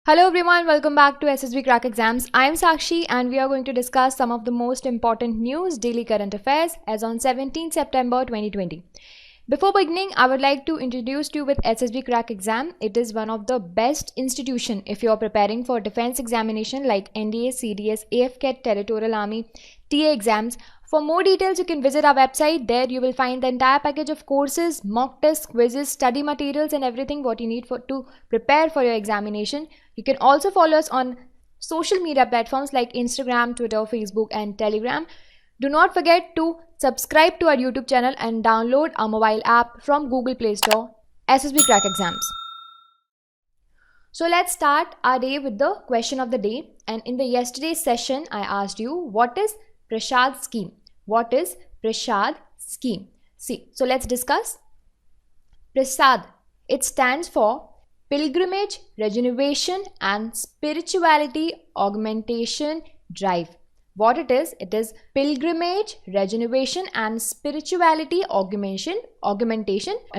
Hello everyone, welcome back to SSB Crack Exams. I am Sakshi and we are going to discuss some of the most important news, daily current affairs as on 17 September 2020. Before beginning, I would like to introduce you with SSB Crack Exam. It is one of the best institution if you are preparing for defense examination like NDA, CDS, AFCAT, Territorial Army, TA exams. For more details, you can visit our website. There you will find the entire package of courses, mock tests, quizzes, study materials and everything what you need to prepare for your examination. You can also follow us on social media platforms like Instagram, Twitter, Facebook and Telegram. Do not forget to subscribe to our YouTube channel and download our mobile app from Google Play Store, SSB Crack Exams. So let's start our day with the question of the day. And in the yesterday's session, I asked you, what is Prasad scheme? What is Prasad scheme? See, so let's discuss. Prasad, it stands for Pilgrimage, Regeneration and Spirituality Augmentation Drive. What it is Pilgrimage, Regeneration and Spirituality Augmentation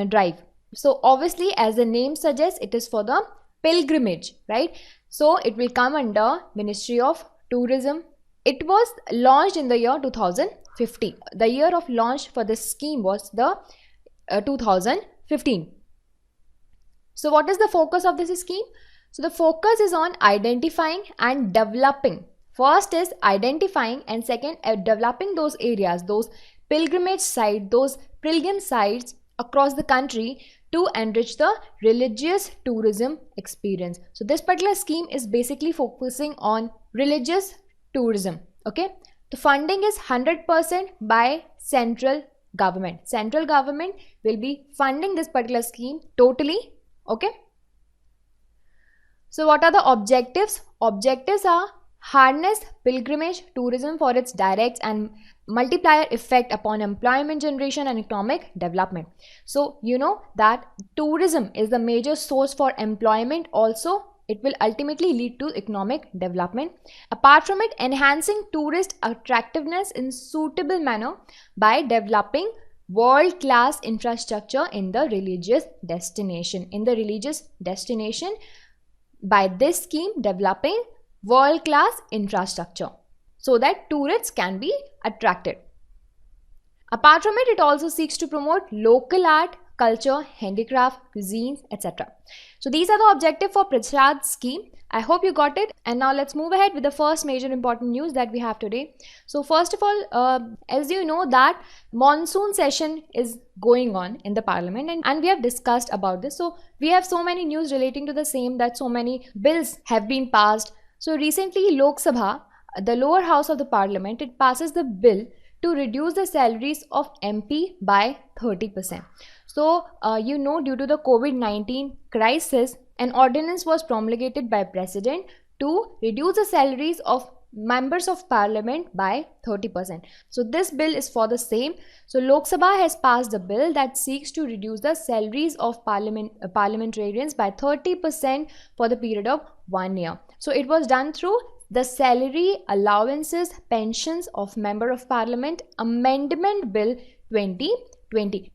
Drive. So obviously, as the name suggests, it is for the pilgrimage, right? So it will come under Ministry of Tourism. It was launched in the year 2015. The year of launch for this scheme was the 2015. So what is the focus of this scheme? So the focus is on identifying and developing. First is identifying and second developing those areas, those pilgrimage sites, those pilgrim sites across the country to enrich the religious tourism experience. So this particular scheme is basically focusing on religious tourism. Okay, the funding is 100% by central government. Central government will be funding this particular scheme totally. Okay, so what are the objectives? Objectives are harness pilgrimage tourism for its direct and multiplier effect upon employment generation and economic development. So you know that tourism is the major source for employment. Also it will ultimately lead to economic development. Apart from it, enhancing tourist attractiveness in suitable manner by developing world-class infrastructure in the religious destination. By this scheme, developing world-class infrastructure so that tourists can be attracted. Apart from it, it also seeks to promote local art, culture, handicraft, cuisines, etc. So these are the objectives for Prasad scheme. I hope you got it. And now let's move ahead with the first major important news that we have today. So first of all, as you know that monsoon session is going on in the parliament and we have discussed about this. So we have so many news relating to the same, that so many bills have been passed. So recently Lok Sabha, the lower house of the parliament, it passes the bill to reduce the salaries of MP by 30%. So, you know, due to the COVID-19 crisis, an ordinance was promulgated by President to reduce the salaries of members of parliament by 30%. So, this bill is for the same. So, Lok Sabha has passed a bill that seeks to reduce the salaries of parliamentarians by 30% for the period of 1 year. So, it was done through the Salary Allowances Pensions of Member of Parliament Amendment Bill 2020.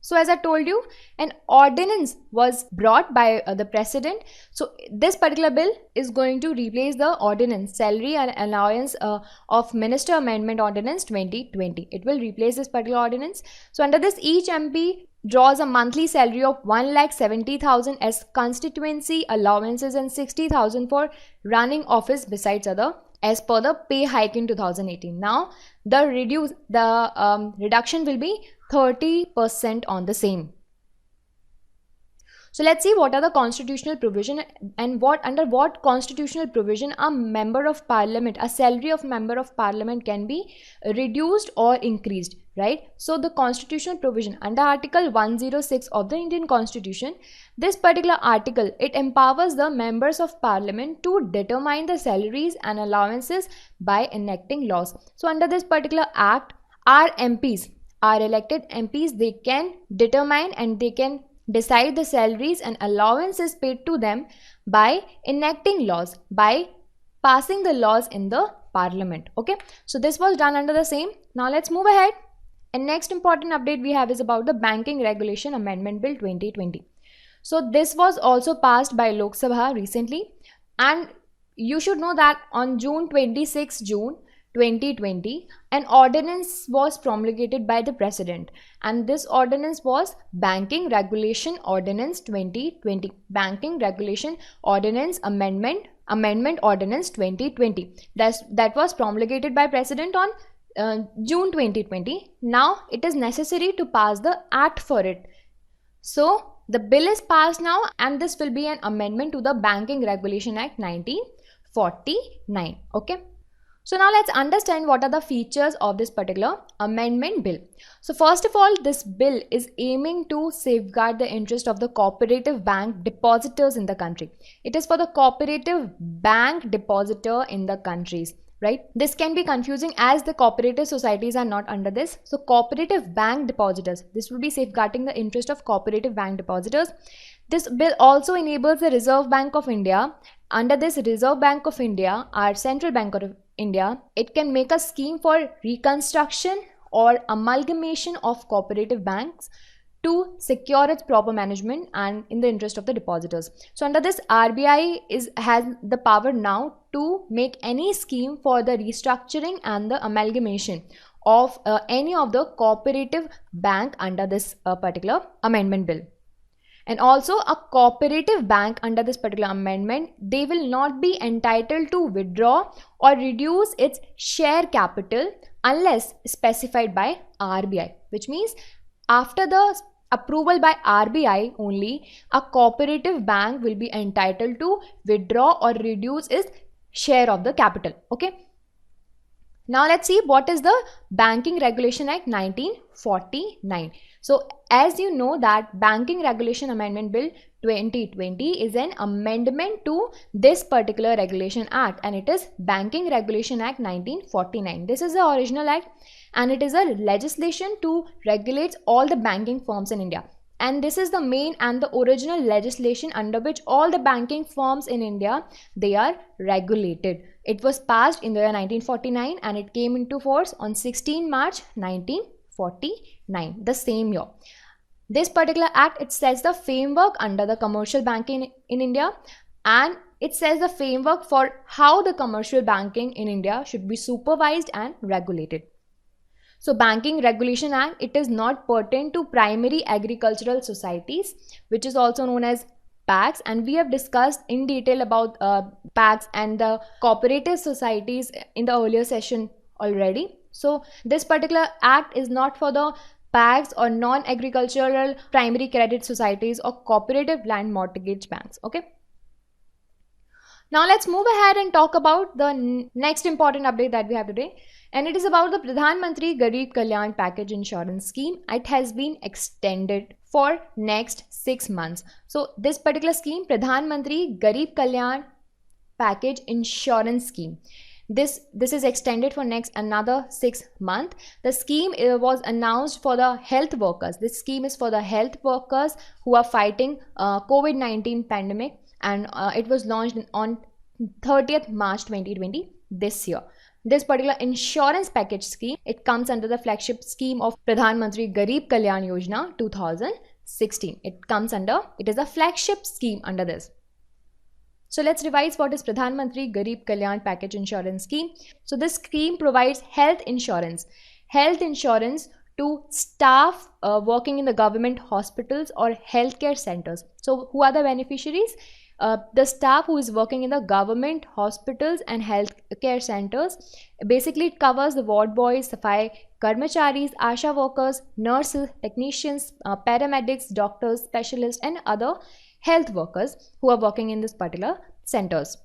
So as I told you, an ordinance was brought by the President. So this particular bill is going to replace the ordinance, Salary and Allowance of Minister Amendment Ordinance 2020. It will replace this particular ordinance. So under this, each MP draws a monthly salary of 1,70,000 as constituency allowances and 60,000 for running office besides other, as per the pay hike in 2018. Now the reduction will be 30% on the same. So let's see what are the constitutional provision and under what constitutional provision a member of parliament, a salary of member of parliament can be reduced or increased, right? So the constitutional provision under Article 106 of the Indian Constitution, this particular article, it empowers the members of parliament to determine the salaries and allowances by enacting laws. So under this particular act, our MPs, our elected MPs, they can determine and they can decide the salaries and allowances paid to them by enacting laws, by passing the laws in the parliament. Okay, so this was done under the same. Now let's move ahead. And next important update we have is about the Banking Regulation Amendment Bill 2020. So this was also passed by Lok Sabha recently, and you should know that on June 2020, an ordinance was promulgated by the president, and this ordinance was Banking Regulation Ordinance 2020, Banking Regulation Ordinance Amendment Ordinance 2020. That was promulgated by president on June 2020. Now it is necessary to pass the act for it. So the bill is passed now, and this will be an amendment to the Banking Regulation Act 1949. Okay. So now let's understand what are the features of this particular amendment bill. So first of all, this bill is aiming to safeguard the interest of the cooperative bank depositors in the country. It is for the cooperative bank depositor in the countries, right? This can be confusing as the cooperative societies are not under this. So cooperative bank depositors, this will be safeguarding the interest of cooperative bank depositors. This bill also enables the Reserve Bank of India. Under this Reserve Bank of India, our Central Bank of India, it can make a scheme for reconstruction or amalgamation of cooperative banks to secure its proper management and in the interest of the depositors. So under this, RBI has the power now to make any scheme for the restructuring and the amalgamation of any of the cooperative bank under this particular amendment bill. And also a cooperative bank under this particular amendment, they will not be entitled to withdraw or reduce its share capital unless specified by RBI, which means after the approval by RBI only, a cooperative bank will be entitled to withdraw or reduce its share of the capital. Okay. Now let's see what is the Banking Regulation Act 1949. So as you know that Banking Regulation Amendment Bill 2020 is an amendment to this particular Regulation Act, and it is Banking Regulation Act 1949. This is the original act, and it is a legislation to regulate all the banking firms in India. And this is the main and the original legislation under which all the banking firms in India, they are regulated. It was passed in the year 1949 and it came into force on 16 March 1949, the same year. This particular act, it sets the framework under the commercial banking in India, and it says the framework for how the commercial banking in India should be supervised and regulated. So Banking Regulation Act, it is not pertinent to primary agricultural societies, which is also known as PAGs, and we have discussed in detail about PAGs and the cooperative societies in the earlier session already. So this particular act is not for the PAGs or non-agricultural primary credit societies or cooperative land mortgage banks. Okay. Now let's move ahead and talk about the next important update that we have today, and it is about the Pradhan Mantri Garib Kalyan Package Insurance Scheme. It has been extended for next 6 months. So this particular scheme, Pradhan Mantri Garib Kalyan Package Insurance Scheme, this is extended for next another 6 months. The scheme was announced for the health workers. This scheme is for the health workers who are fighting COVID-19 pandemic, and it was launched on 30th March 2020 this year. This particular insurance package scheme, it comes under the flagship scheme of Pradhan Mantri Garib Kalyan Yojana 2016. It is a flagship scheme under this. So let's revise what is Pradhan Mantri Garib Kalyan Package Insurance Scheme. So this scheme provides health insurance to staff working in the government hospitals or healthcare centers. So who are the beneficiaries? The staff who is working in the government hospitals and healthcare centers. Basically, it covers the ward boys, safai karmacharis, asha workers, nurses, technicians, paramedics, doctors, specialists, and other health workers who are working in this particular centers.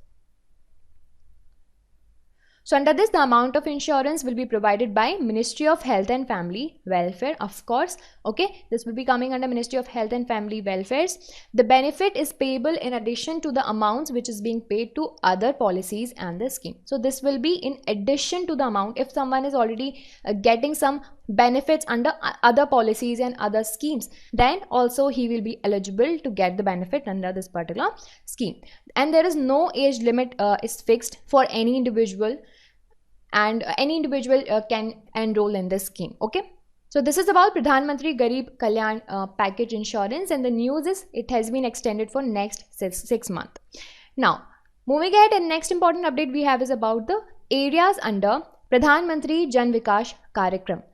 So under this, the amount of insurance will be provided by Ministry of Health and Family Welfare, of course. Okay, this will be coming under Ministry of Health and Family Welfares. The benefit is payable in addition to the amounts which is being paid to other policies and the scheme. So this will be in addition to the amount. If someone is already getting some benefits under other policies and other schemes, then also he will be eligible to get the benefit under this particular scheme. And there is no age limit is fixed for any individual, and any individual can enroll in this scheme. Okay, So this is about Pradhan Mantri Garib Kalyan package insurance, and the news is it has been extended for next 6 months. Now, moving ahead, and next important update we have is about the areas under Pradhan Mantri Jan Vikas Karyakram.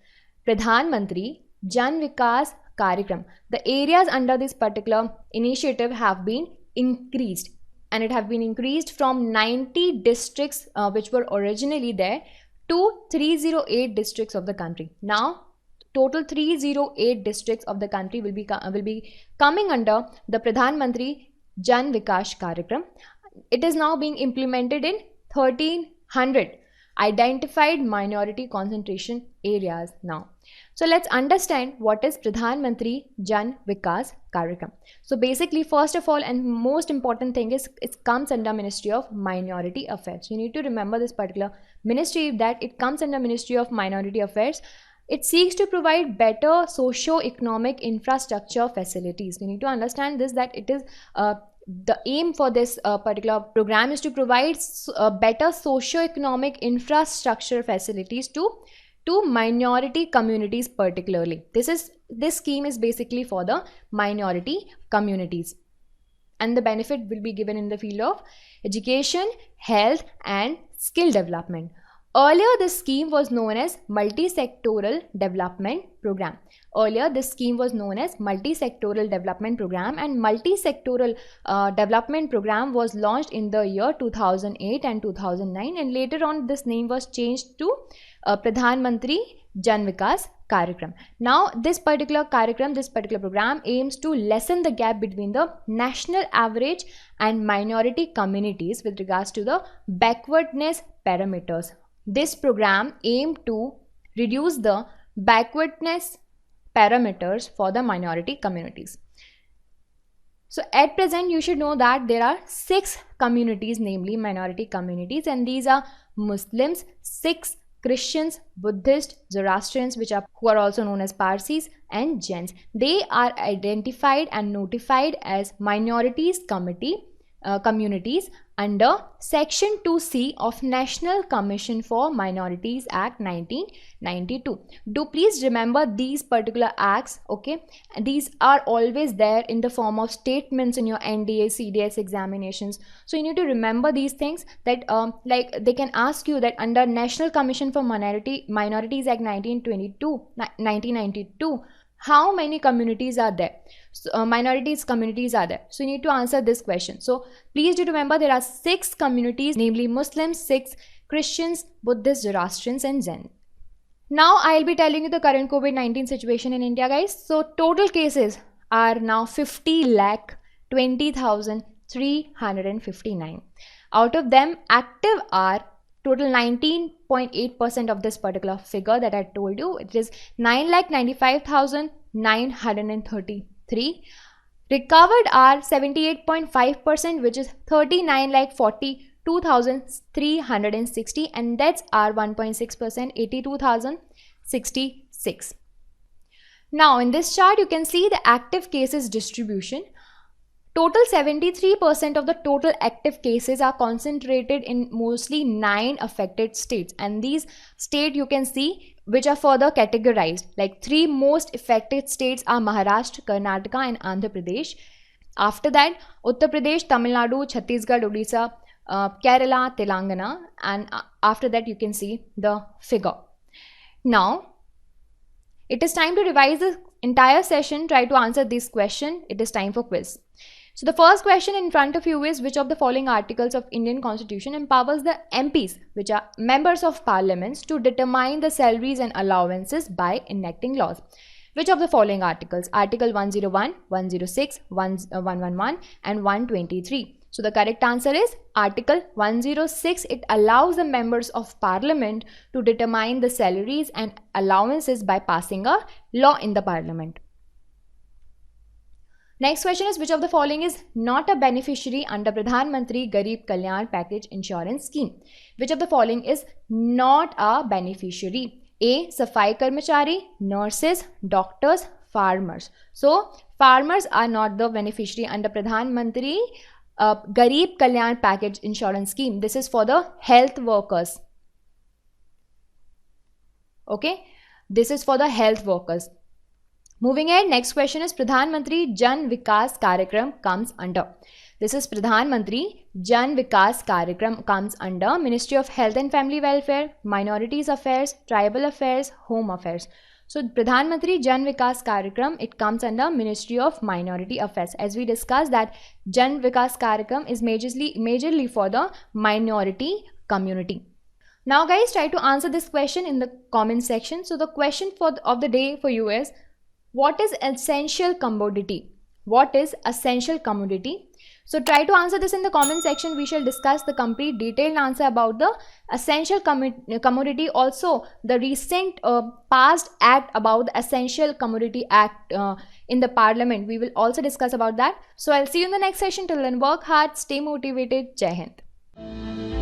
Pradhan Mantri Jan Vikas Karyakram. The areas under this particular initiative have been increased, and it have been increased from 90 districts which were originally there to 308 districts of the country. Now, total 308 districts of the country will be coming under the Pradhan Mantri Jan Vikas Karyakram. It is now being implemented in 1300 identified minority concentration areas now. So let's understand what is Pradhan Mantri Jan Vikas Karyakram. So basically, first of all, and most important thing is it comes under Ministry of Minority Affairs. You need to remember this particular ministry, that it comes under Ministry of Minority Affairs. It seeks to provide better socio-economic infrastructure facilities. You need to understand this, that it is the aim for this particular program is to provide better socio-economic infrastructure facilities to minority communities particularly. This scheme is basically for the minority communities, and the benefit will be given in the field of education, health and skill development. Earlier, this scheme was known as Multi-Sectoral Development Program. And Multi-Sectoral Development Program was launched in the year 2008 and 2009, and later on this name was changed to Pradhan Mantri Jan Vikas Karyakram. Now, this particular program aims to lessen the gap between the national average and minority communities with regards to the backwardness parameters. This program aimed to reduce the backwardness parameters for the minority communities. So at present, you should know that there are 6 communities, namely minority communities, and these are Muslims, Sikhs, Christians, Buddhists, Zoroastrians, who are also known as Parsis, and Jains. They are identified and notified as minorities communities under Section 2C of National Commission for Minorities Act 1992. Do please remember these particular acts, okay? And these are always there in the form of statements in your NDA, CDS examinations. So you need to remember these things, that like they can ask you that under National Commission for Minorities Act 1992, how many communities are there? So, communities are there. So you need to answer this question. So please do remember there are 6 communities, namely Muslims, Sikhs, Christians, Buddhists, Zoroastrians and Jain. Now I'll be telling you the current COVID-19 situation in India, guys. So total cases are now 50,20,359. Out of them, active are total 19.8% of this particular figure that I told you. It is 9,95,933. Recovered are 78.5%, which is 39,42,360, and deaths are 1.6%, 82,066. Now in this chart you can see the active cases distribution. Total 73% of the total active cases are concentrated in mostly 9 affected states, and these states you can see which are further categorized. Like 3 most affected states are Maharashtra, Karnataka and Andhra Pradesh. After that, Uttar Pradesh, Tamil Nadu, Chhattisgarh, Odisha, Kerala, Telangana, and after that you can see the figure. Now, it is time to revise the entire session. Try to answer this question. It is time for quiz. So the first question in front of you is, which of the following articles of Indian Constitution empowers the MPs, which are members of parliaments, to determine the salaries and allowances by enacting laws? Which of the following articles? Article 101, 106, 111 and 123. So the correct answer is Article 106. It allows the members of parliament to determine the salaries and allowances by passing a law in the parliament. Next question is, which of the following is not a beneficiary under Pradhan Mantri Garib Kalyan Package Insurance Scheme? Which of the following is not a beneficiary? A. Safai Karmachari, nurses, doctors, farmers. So farmers are not the beneficiary under Pradhan Mantri Garib Kalyan Package Insurance Scheme. This is for the health workers. Okay. This is for the health workers. Moving ahead, next question is Pradhan Mantri Jan Vikas Karyakram comes under. This is Pradhan Mantri Jan Vikas Karyakram comes under Ministry of Health and Family Welfare, Minorities Affairs, Tribal Affairs, Home Affairs. So Pradhan Mantri Jan Vikas Karyakram, it comes under Ministry of Minority Affairs. As we discussed that Jan Vikas Karyakram is majorly for the minority community. Now guys, try to answer this question in the comment section. So the question of the day for you is, what is essential commodity? What is essential commodity? So try to answer this in the comment section. We shall discuss the complete detailed answer about the essential commodity. Also, the recent passed act about the Essential Commodity Act in the Parliament. We will also discuss about that. So I'll see you in the next session. Till then, work hard, stay motivated. Jai Hind.